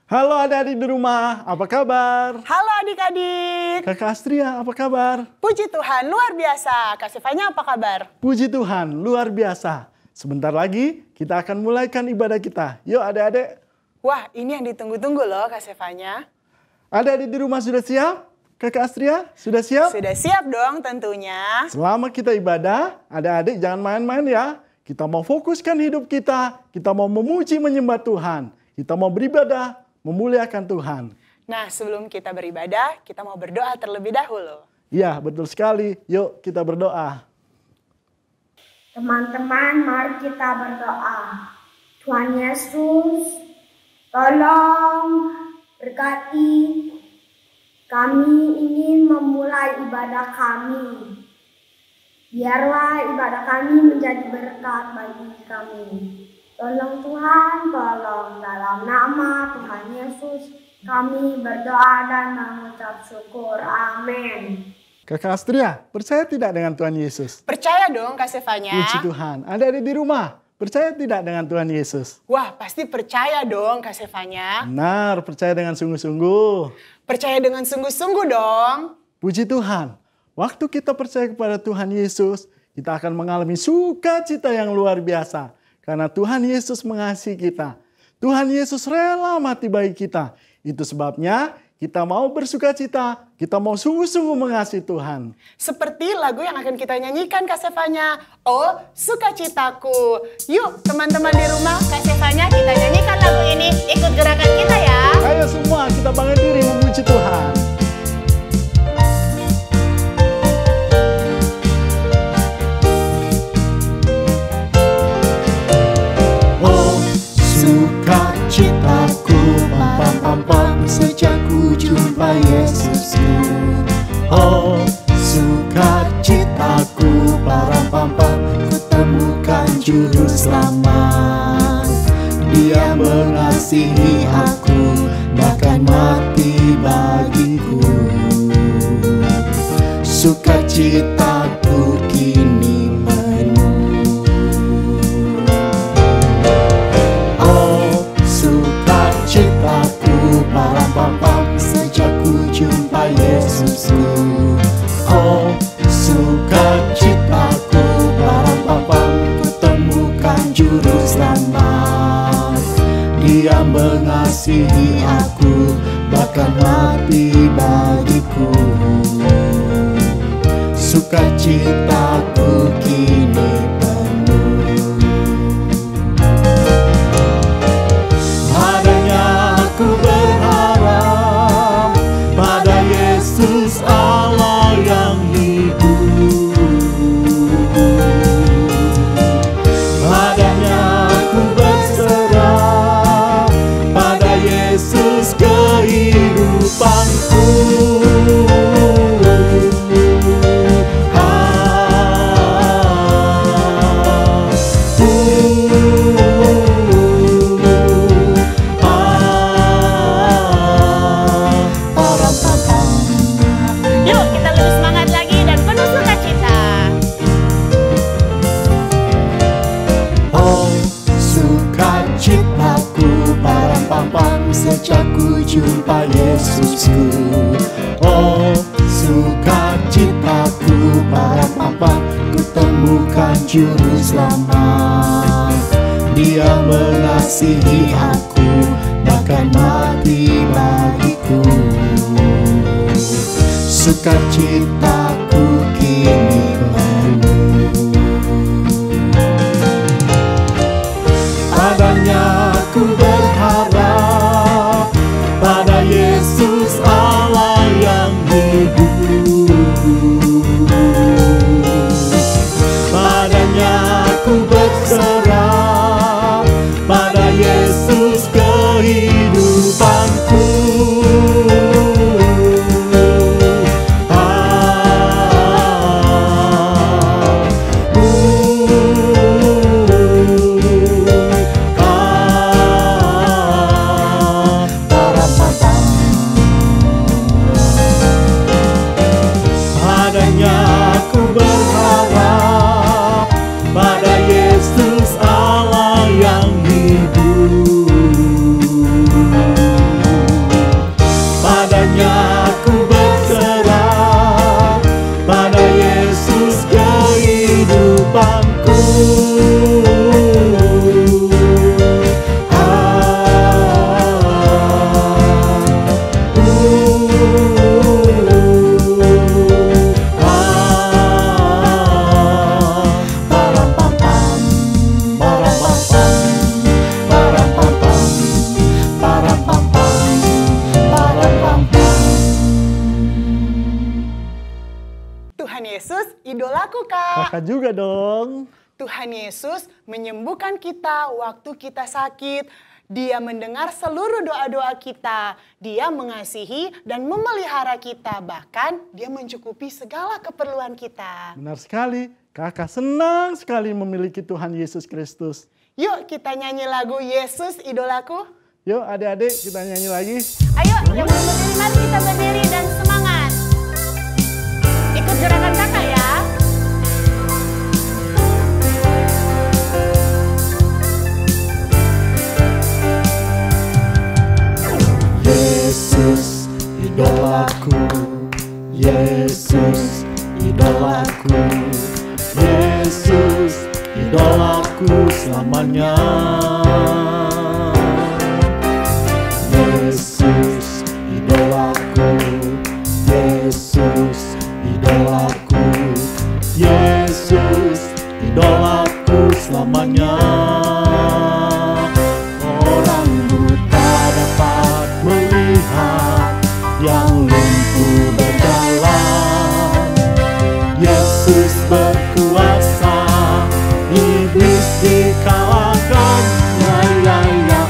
Halo adik-adik di rumah, apa kabar? Halo adik-adik. Kakak Astria, apa kabar? Puji Tuhan, luar biasa. Kak Sefanya apa kabar? Puji Tuhan, luar biasa. Sebentar lagi kita akan mulaikan ibadah kita. Yuk adik-adik. Wah, ini yang ditunggu-tunggu loh Kak Sefanya. Adik-adik di rumah sudah siap? Kakak Astria, sudah siap? Sudah siap dong tentunya. Selama kita ibadah, adik-adik jangan main-main ya. Kita mau fokuskan hidup kita mau memuji menyembah Tuhan. Kita mau beribadah, memuliakan Tuhan. Nah, sebelum kita beribadah, kita mau berdoa terlebih dahulu. Iya, betul sekali. Yuk kita berdoa. Teman-teman, mari kita berdoa. Tuhan Yesus, tolong berkati kami ingin memulai ibadah kami. Biarlah ibadah kami menjadi berkat bagi kami. Tolong Tuhan, tolong dalam nama Tuhan Yesus kami berdoa dan mengucap syukur. Amin. Kakak Astria, percaya tidak dengan Tuhan Yesus? Percaya dong Kak Sefanya. Puji Tuhan. Adik-adik di rumah, percaya tidak dengan Tuhan Yesus? Wah, pasti percaya dong Kak Sefanya. Benar, percaya dengan sungguh-sungguh. Percaya dengan sungguh-sungguh dong. Puji Tuhan. Waktu kita percaya kepada Tuhan Yesus, kita akan mengalami sukacita yang luar biasa. Karena Tuhan Yesus mengasihi kita. Tuhan Yesus rela mati bagi kita. Itu sebabnya kita mau bersukacita, kita mau sungguh-sungguh mengasihi Tuhan. Seperti lagu yang akan kita nyanyikan Kak Sefanya. Oh, sukacitaku. Yuk teman-teman di rumah, Kak Sefanya kita nyanyikan lagu ini. Ikut gerakan kita ya. Ayo semua kita bangga diri memuji Tuhan. Sukacitaku, pam pam pam pam, sejak ku jumpa Yesusku. Oh, sukacitaku, pam pam pam, ku temukan juru selamat. Dia mengasihi aku, bahkan mati bagiku. Sukacitaku kini sejak ku jumpa Yesusku. Oh, sukacitaku, pam ku temukan juru selamat. Dia mengasihi aku, bahkan mati bagiku. Sukacitaku kini penuh. Padanya aku berharap, pada Yesus Allah yang hidup. Padanya aku berserah, pada Yesus kehidupanku. Sejak ku jumpa Yesusku. Oh, sukacitaku, pam ku temukan juru selamat. Dia mengasihi aku, bahkan mati bagiku. Sukacitaku kini penuh. Padanya aku berharap, pada Yesus Allah yang hidup. Padanya aku berserah, pada Yesus kehidupanku. Tuhan Yesus idolaku, Kak. Kakak juga dong. Tuhan Yesus menyembuhkan kita waktu kita sakit. Dia mendengar seluruh doa-doa kita. Dia mengasihi dan memelihara kita. Bahkan dia mencukupi segala keperluan kita. Benar sekali. Kakak senang sekali memiliki Tuhan Yesus Kristus. Yuk kita nyanyi lagu Yesus idolaku. Yuk adik-adik kita nyanyi lagi. Ayo yang belum berdiri mari kita berdiri dan semangat. Ikut gerakan kakak ya. Yesus idolaku, Yesus idolaku, Yesus idolaku selamanya. Yesus idolaku, Yesus idolaku, Yesus idolaku selamanya. Orang buta dapat melihat, yang lumpuh berjalan. Yesus berkuasa, iblis dikalahkan. Ya, ya, ya.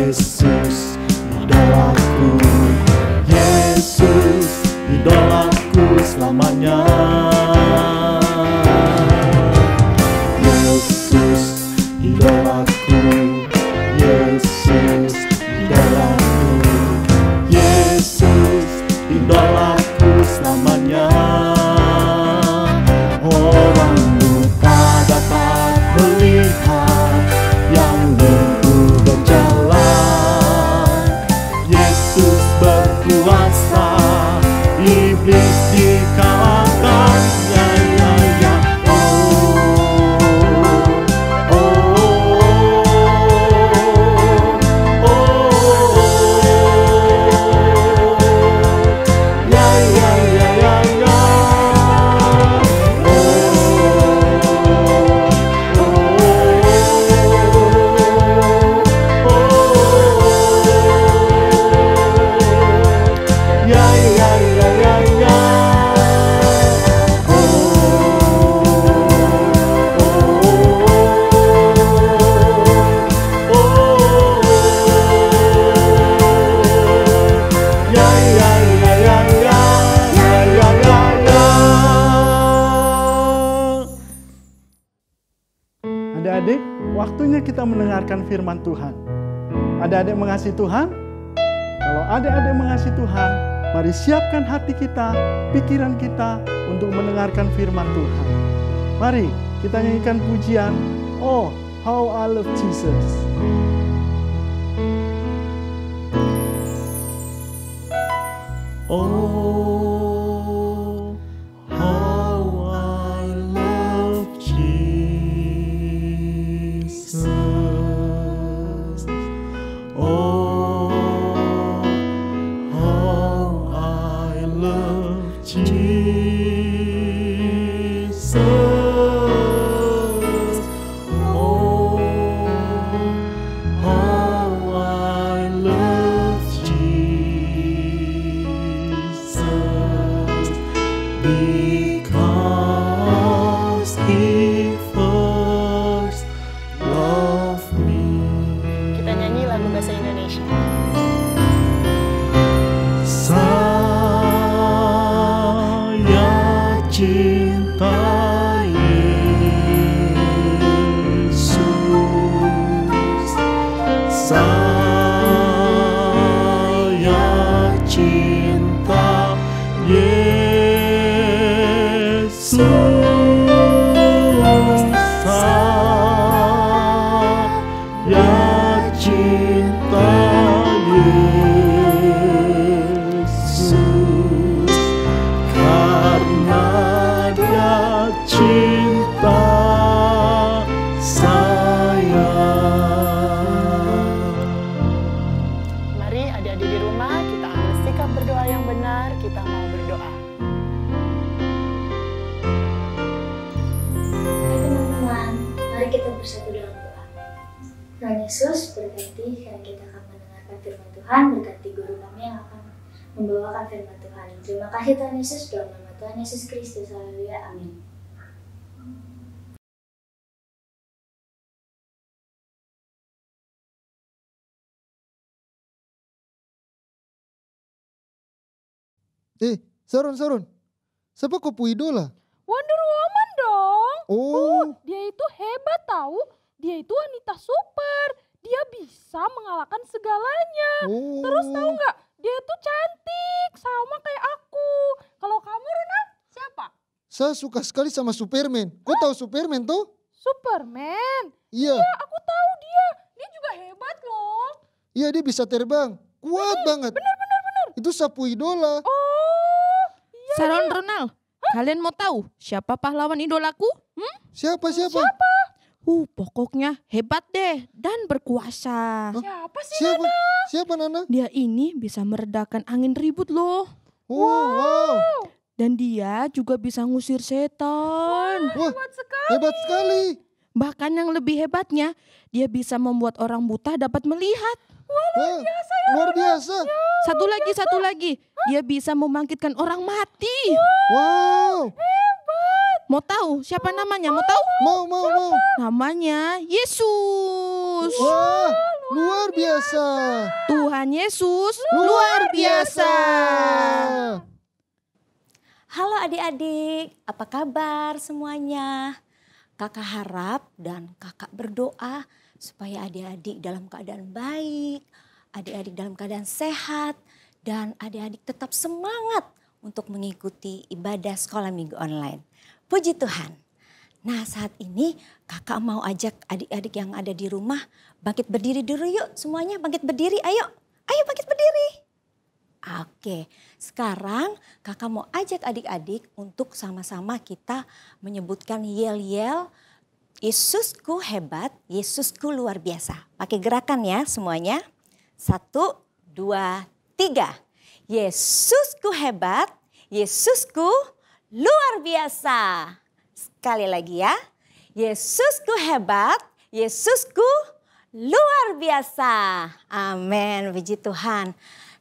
Yesus idolaku, Yesus idolaku selamanya. Yesus idolaku, Yesus idolaku, Yesus idolaku selamanya. Orang buta dapat melihat, yang lumpuh berjalan. Yesus berkuasa, iblis dikalahkan. Ya, ya, ya. Ya, ya, ya, ya, ya. Ya, ya, ya, ya, ya. Ya, ya, ya, ya, ya. Ya, ya, ya, ya. Adik-adik, waktunya kita mendengarkan firman Tuhan. Adik-adik mengasihi Tuhan? Kalau adik-adik mengasihi Tuhan, mari siapkan hati kita, pikiran kita untuk mendengarkan firman Tuhan. Mari kita nyanyikan pujian, Oh, How I Love Jesus. Oh, how I love Jesus. Oh, how I love Jesus. Oh, how I love Jesus. Because He first loved me. Kita nyanyi lagu bahasa Indonesia. Saya cinta Yesus. Saya cinta kita mau berdoa. Hai teman-teman, mari kita bersatu dalam doa. Tuhan Yesus, berkati yang kita akan mendengarkan firman Tuhan, berkati guru kami yang akan membawakan firman Tuhan. Terima kasih Tuhan Yesus, dalam nama Tuhan Yesus Kristus, haleluya, amin. Saron. Siapa kau idola? Wonder Woman dong. Oh. Dia itu hebat tahu. Dia itu wanita super. Dia bisa mengalahkan segalanya. Oh. Terus tahu nggak? Dia tuh cantik sama kayak aku. Kalau kamu Ronald siapa? Saya suka sekali sama Superman. Kau tahu Superman tuh? Superman. Iya. Ya aku tahu dia. Dia juga hebat loh. Iya, dia bisa terbang. Kuat banget. Benar. Itu sapu idola. Oh. Iya. Saron Ronald, kalian mau tahu siapa pahlawan idolaku? Siapa? Pokoknya hebat deh dan berkuasa. Siapa sih? Siapa Nana? Dia ini bisa meredakan angin ribut loh. Oh, wow. Dan dia juga bisa ngusir setan. Wah, hebat sekali. Bahkan yang lebih hebatnya, dia bisa membuat orang buta dapat melihat. Wah, luar biasa. Satu lagi. Dia bisa membangkitkan orang mati. Wow. Mau tahu siapa namanya? Mau tahu? Mau. Namanya Yesus. Wah, luar biasa. Tuhan Yesus luar biasa. Halo adik-adik, apa kabar semuanya? Kakak harap dan kakak berdoa supaya adik-adik dalam keadaan baik, adik-adik dalam keadaan sehat, dan adik-adik tetap semangat untuk mengikuti ibadah sekolah minggu online. Puji Tuhan. Nah saat ini kakak mau ajak adik-adik yang ada di rumah bangkit berdiri dulu yuk semuanya, bangkit berdiri, ayo bangkit berdiri. Oke, sekarang kakak mau ajak adik-adik untuk sama-sama kita menyebutkan yel-yel Yesusku hebat, Yesusku luar biasa. Pakai gerakan ya semuanya. 1, 2, 3. Yesusku hebat, Yesusku luar biasa. Sekali lagi ya. Yesusku hebat, Yesusku luar biasa. Amin, puji Tuhan.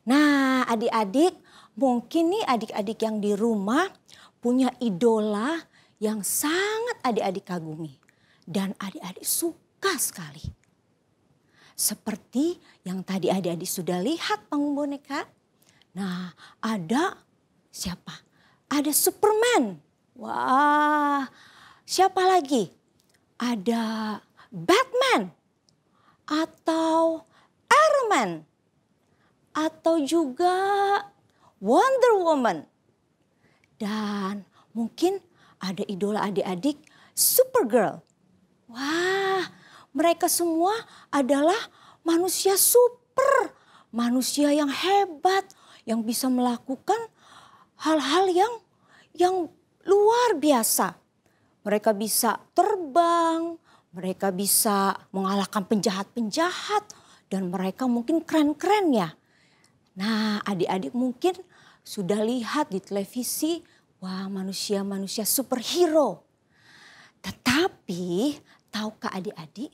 Nah adik-adik, mungkin nih adik-adik yang di rumah punya idola yang sangat adik-adik kagumi. Dan adik-adik suka sekali. Seperti yang tadi adik-adik sudah lihat panggung boneka. Nah ada siapa? Ada Superman. Wah, siapa lagi? Ada Batman. Atau Iron Man. Atau juga Wonder Woman. Dan mungkin ada idola adik-adik Supergirl. Wah, mereka semua adalah manusia super. Manusia yang hebat. Yang bisa melakukan hal-hal yang luar biasa. Mereka bisa terbang. Mereka bisa mengalahkan penjahat-penjahat. Dan mereka mungkin keren-keren ya. Nah adik-adik mungkin sudah lihat di televisi, wah manusia-manusia superhero. Tetapi tahukah adik-adik,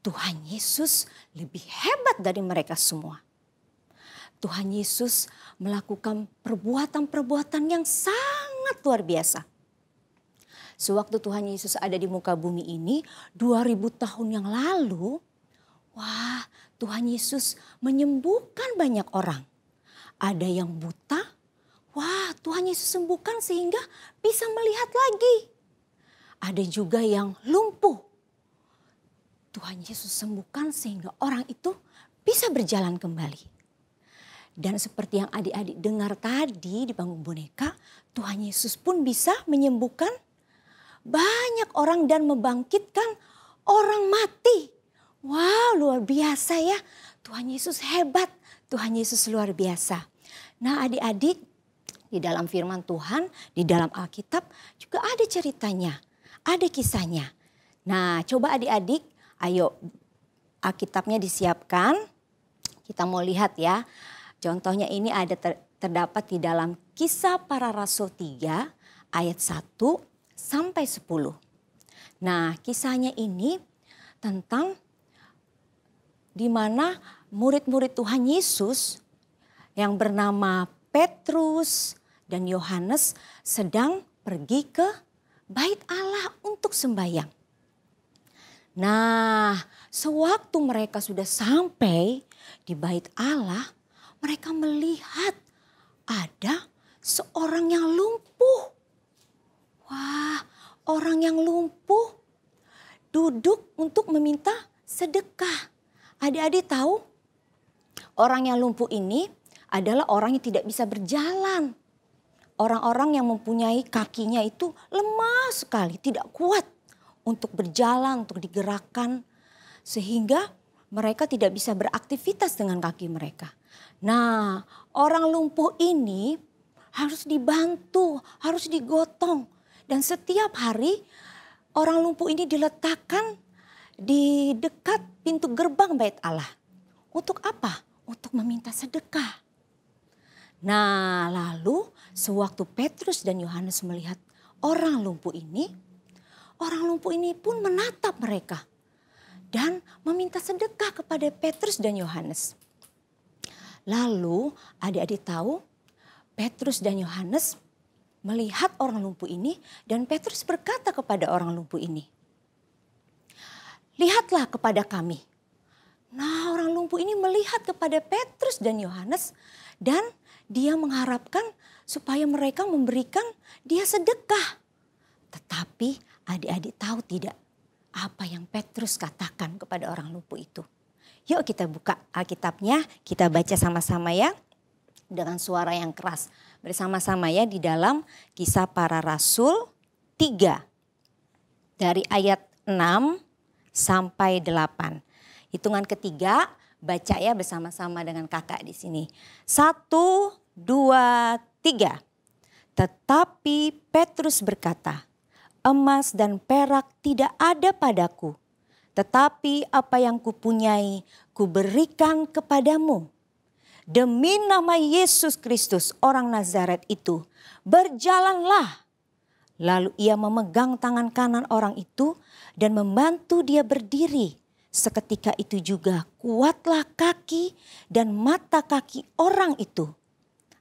Tuhan Yesus lebih hebat dari mereka semua. Tuhan Yesus melakukan perbuatan-perbuatan yang sangat luar biasa. Sewaktu Tuhan Yesus ada di muka bumi ini 2000 tahun yang lalu, wah Tuhan Yesus menyembuhkan banyak orang. Ada yang buta, wah Tuhan Yesus sembuhkan sehingga bisa melihat lagi. Ada juga yang lumpuh. Tuhan Yesus sembuhkan sehingga orang itu bisa berjalan kembali. Dan seperti yang adik-adik dengar tadi di panggung boneka, Tuhan Yesus pun bisa menyembuhkan banyak orang dan membangkitkan orang mati. Wow, luar biasa ya. Tuhan Yesus hebat, Tuhan Yesus luar biasa. Nah adik-adik, di dalam firman Tuhan, di dalam Alkitab juga ada ceritanya, ada kisahnya. Nah coba adik-adik, ayo Alkitabnya disiapkan. Kita mau lihat ya. Contohnya ini ada terdapat di dalam Kisah Para Rasul 3 ayat 1 sampai 10. Nah, kisahnya ini tentang di mana murid-murid Tuhan Yesus yang bernama Petrus dan Yohanes sedang pergi ke bait Allah untuk sembahyang. Nah, sewaktu mereka sudah sampai di bait Allah, mereka melihat ada seorang yang lumpuh. Wah, orang yang lumpuh duduk untuk meminta sedekah. Adik-adik tahu, orang yang lumpuh ini adalah orang yang tidak bisa berjalan. Orang-orang yang mempunyai kakinya itu lemah sekali, tidak kuat untuk berjalan, untuk digerakkan. Sehingga mereka tidak bisa beraktivitas dengan kaki mereka. Nah, orang lumpuh ini harus dibantu, harus digotong. Dan setiap hari orang lumpuh ini diletakkan di dekat pintu gerbang bait Allah. Untuk apa? Untuk meminta sedekah. Nah, lalu sewaktu Petrus dan Yohanes melihat orang lumpuh ini pun menatap mereka dan meminta sedekah kepada Petrus dan Yohanes. Lalu adik-adik tahu, Petrus dan Yohanes melihat orang lumpuh ini dan Petrus berkata kepada orang lumpuh ini, "Lihatlah kepada kami." Nah, orang lumpuh ini melihat kepada Petrus dan Yohanes dan dia mengharapkan supaya mereka memberikan dia sedekah. Tetapi adik-adik tahu tidak apa yang Petrus katakan kepada orang lumpuh itu? Yuk kita buka Alkitabnya, kita baca sama-sama ya dengan suara yang keras. Bersama-sama ya di dalam Kisah Para Rasul 3 dari ayat 6 sampai 8. Hitungan ketiga, baca ya bersama-sama dengan kakak di sini. 1, 2, 3. Tetapi Petrus berkata, "Emas dan perak tidak ada padaku, tetapi apa yang kupunyai kuberikan kepadamu. Demi nama Yesus Kristus orang Nazaret itu, berjalanlah." Lalu ia memegang tangan kanan orang itu dan membantu dia berdiri. Seketika itu juga kuatlah kaki dan mata kaki orang itu.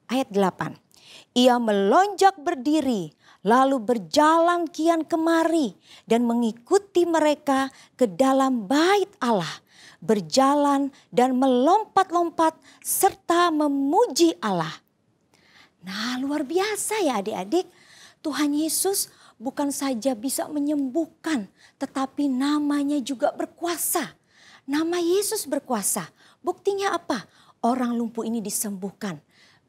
Ayat 8. Ia melonjak berdiri lalu berjalan kian kemari dan mengikuti mereka ke dalam bait Allah. Berjalan dan melompat-lompat serta memuji Allah. Nah, luar biasa ya adik-adik. Tuhan Yesus bukan saja bisa menyembuhkan, tetapi namanya juga berkuasa. Nama Yesus berkuasa. Buktinya apa? Orang lumpuh ini disembuhkan.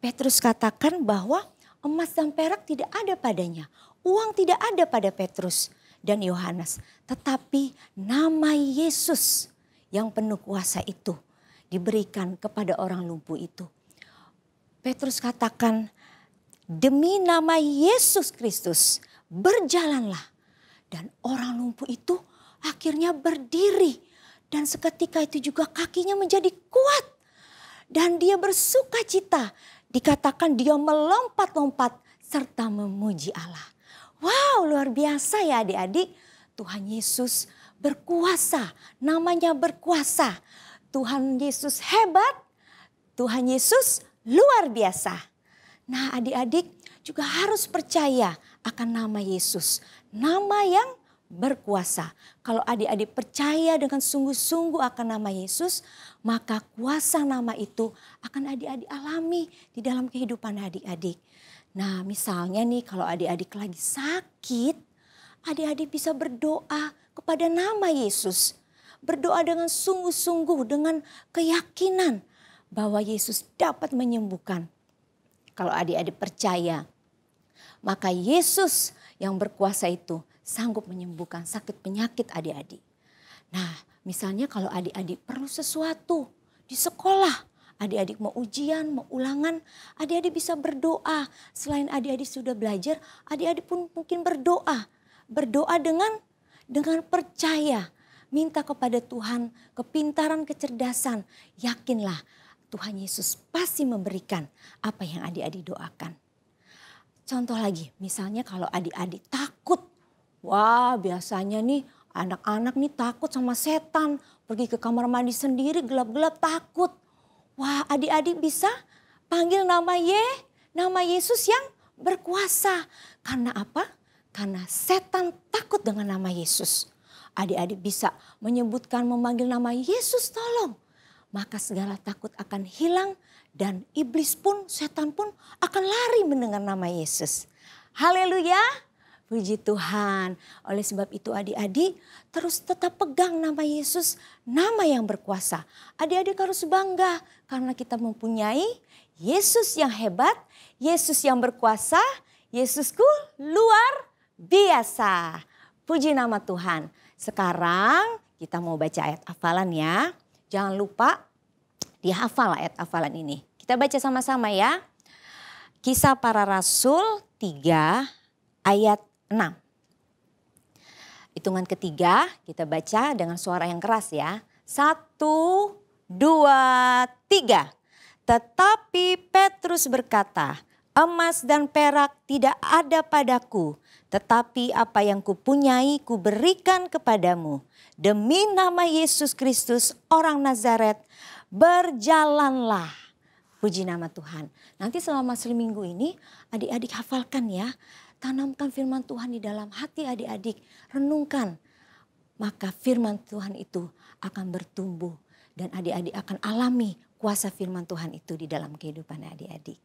Petrus katakan bahwa emas dan perak tidak ada padanya. Uang tidak ada pada Petrus dan Yohanes. Tetapi nama Yesus yang penuh kuasa itu diberikan kepada orang lumpuh itu. Petrus katakan, "Demi nama Yesus Kristus, berjalanlah." Dan orang lumpuh itu akhirnya berdiri. Dan seketika itu juga kakinya menjadi kuat. Dan dia bersuka cita. Dikatakan dia melompat-lompat serta memuji Allah. Wow, luar biasa ya adik-adik. Tuhan Yesus berkuasa, namanya berkuasa. Tuhan Yesus hebat, Tuhan Yesus luar biasa. Nah, adik-adik juga harus percaya akan nama Yesus. Nama yang berkuasa. Kalau adik-adik percaya dengan sungguh-sungguh akan nama Yesus, maka kuasa nama itu akan adik-adik alami di dalam kehidupan adik-adik. Nah, misalnya nih kalau adik-adik lagi sakit, adik-adik bisa berdoa kepada nama Yesus. Berdoa dengan sungguh-sungguh, dengan keyakinan bahwa Yesus dapat menyembuhkan. Kalau adik-adik percaya, maka Yesus yang berkuasa itu sanggup menyembuhkan sakit penyakit adik-adik. Nah, misalnya kalau adik-adik perlu sesuatu di sekolah, adik-adik mau ujian, mau ulangan, adik-adik bisa berdoa. Selain adik-adik sudah belajar, adik-adik pun mungkin berdoa. Berdoa dengan percaya. Minta kepada Tuhan kepintaran, kecerdasan. Yakinlah Tuhan Yesus pasti memberikan apa yang adik-adik doakan. Contoh lagi, misalnya kalau adik-adik takut. Wah, biasanya nih anak-anak nih takut sama setan. Pergi ke kamar mandi sendiri gelap-gelap takut. Wah, adik-adik bisa panggil nama Yesus yang berkuasa. Karena apa? Karena setan takut dengan nama Yesus. Adik-adik bisa menyebutkan, memanggil nama Yesus, tolong. Maka segala takut akan hilang dan iblis pun, setan pun akan lari mendengar nama Yesus. Haleluya, puji Tuhan. Oleh sebab itu adik-adik terus tetap pegang nama Yesus, nama yang berkuasa. Adik-adik harus bangga karena kita mempunyai Yesus yang hebat, Yesus yang berkuasa, Yesusku luar biasa. Puji nama Tuhan. Sekarang kita mau baca ayat hafalan ya. Jangan lupa dihafal ayat hafalan ini. Kita baca sama-sama ya. Kisah Para Rasul 3 ayat 6. Hitungan ketiga kita baca dengan suara yang keras ya. 1, 2, 3. Tetapi Petrus berkata, emas dan perak tidak ada padaku. Tetapi apa yang kupunyai kuberikan kepadamu. Demi nama Yesus Kristus orang Nazaret, berjalanlah. Puji nama Tuhan. Nanti selama seminggu ini adik-adik hafalkan ya. Tanamkan firman Tuhan di dalam hati adik-adik. Renungkan. Maka firman Tuhan itu akan bertumbuh. Dan adik-adik akan alami kuasa firman Tuhan itu di dalam kehidupan adik-adik.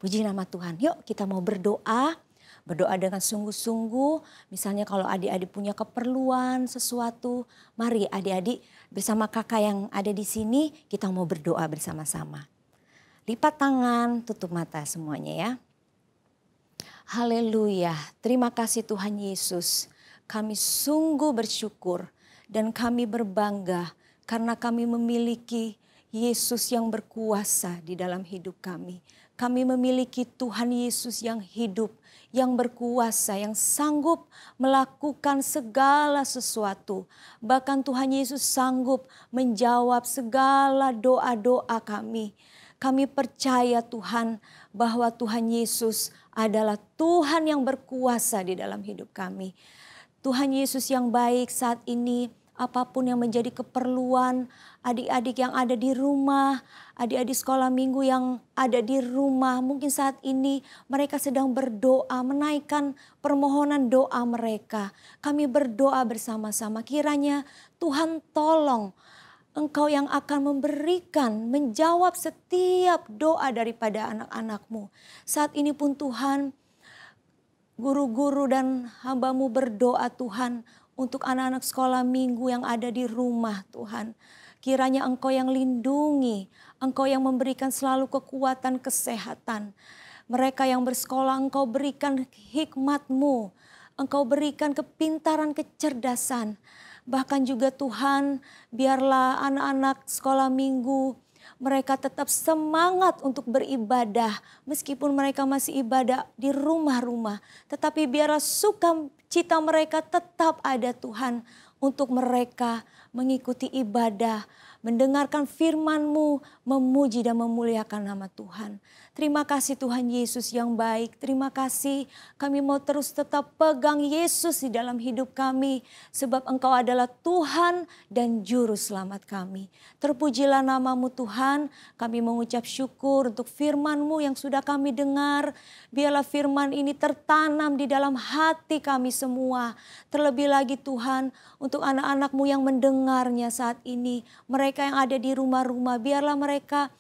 Puji nama Tuhan. Yuk kita mau berdoa. Berdoa dengan sungguh-sungguh. Misalnya kalau adik-adik punya keperluan sesuatu. Mari adik-adik bersama kakak yang ada di sini kita mau berdoa bersama-sama. Lipat tangan, tutup mata semuanya ya. Haleluya. Terima kasih Tuhan Yesus. Kami sungguh bersyukur dan kami berbangga karena kami memiliki Yesus yang berkuasa di dalam hidup kami. Kami memiliki Tuhan Yesus yang hidup, yang berkuasa, yang sanggup melakukan segala sesuatu. Bahkan Tuhan Yesus sanggup menjawab segala doa-doa kami. Kami percaya Tuhan bahwa Tuhan Yesus adalah Tuhan yang berkuasa di dalam hidup kami. Tuhan Yesus yang baik saat ini, apapun yang menjadi keperluan adik-adik yang ada di rumah, adik-adik sekolah minggu yang ada di rumah, mungkin saat ini mereka sedang berdoa, menaikkan permohonan doa mereka. Kami berdoa bersama-sama, kiranya Tuhan tolong Engkau yang akan memberikan, menjawab setiap doa daripada anak-anak-Mu. Saat ini pun Tuhan, guru-guru dan hamba-Mu berdoa Tuhan, untuk anak-anak sekolah minggu yang ada di rumah Tuhan. Kiranya Engkau yang lindungi, Engkau yang memberikan selalu kekuatan kesehatan. Mereka yang bersekolah Engkau berikan hikmat-Mu, Engkau berikan kepintaran, kecerdasan. Bahkan juga Tuhan, biarlah anak-anak sekolah minggu mereka tetap semangat untuk beribadah. Meskipun mereka masih ibadah di rumah-rumah. Tetapi biarlah sukacita mereka tetap ada Tuhan. Untuk mereka mengikuti ibadah. Mendengarkan firman-Mu, memuji dan memuliakan nama Tuhan. Terima kasih Tuhan Yesus yang baik. Terima kasih kami mau terus tetap pegang Yesus di dalam hidup kami. Sebab Engkau adalah Tuhan dan Juru Selamat kami. Terpujilah nama-Mu Tuhan. Kami mengucap syukur untuk firman-Mu yang sudah kami dengar. Biarlah firman ini tertanam di dalam hati kami semua. Terlebih lagi Tuhan untuk anak-anak-Mu yang mendengarnya saat ini. Mereka yang ada di rumah-rumah biarlah mereka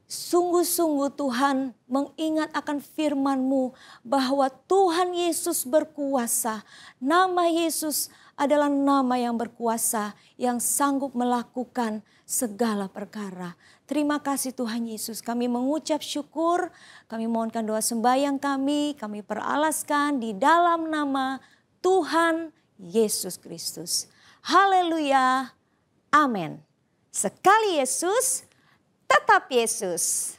sungguh-sungguh Tuhan mengingat akan firman-Mu bahwa Tuhan Yesus berkuasa. Nama Yesus adalah nama yang berkuasa yang sanggup melakukan segala perkara. Terima kasih Tuhan Yesus. Kami mengucap syukur, kami mohonkan doa sembahyang kami peralaskan di dalam nama Tuhan Yesus Kristus. Haleluya. Amin. Sekali Yesus, tetap Yesus.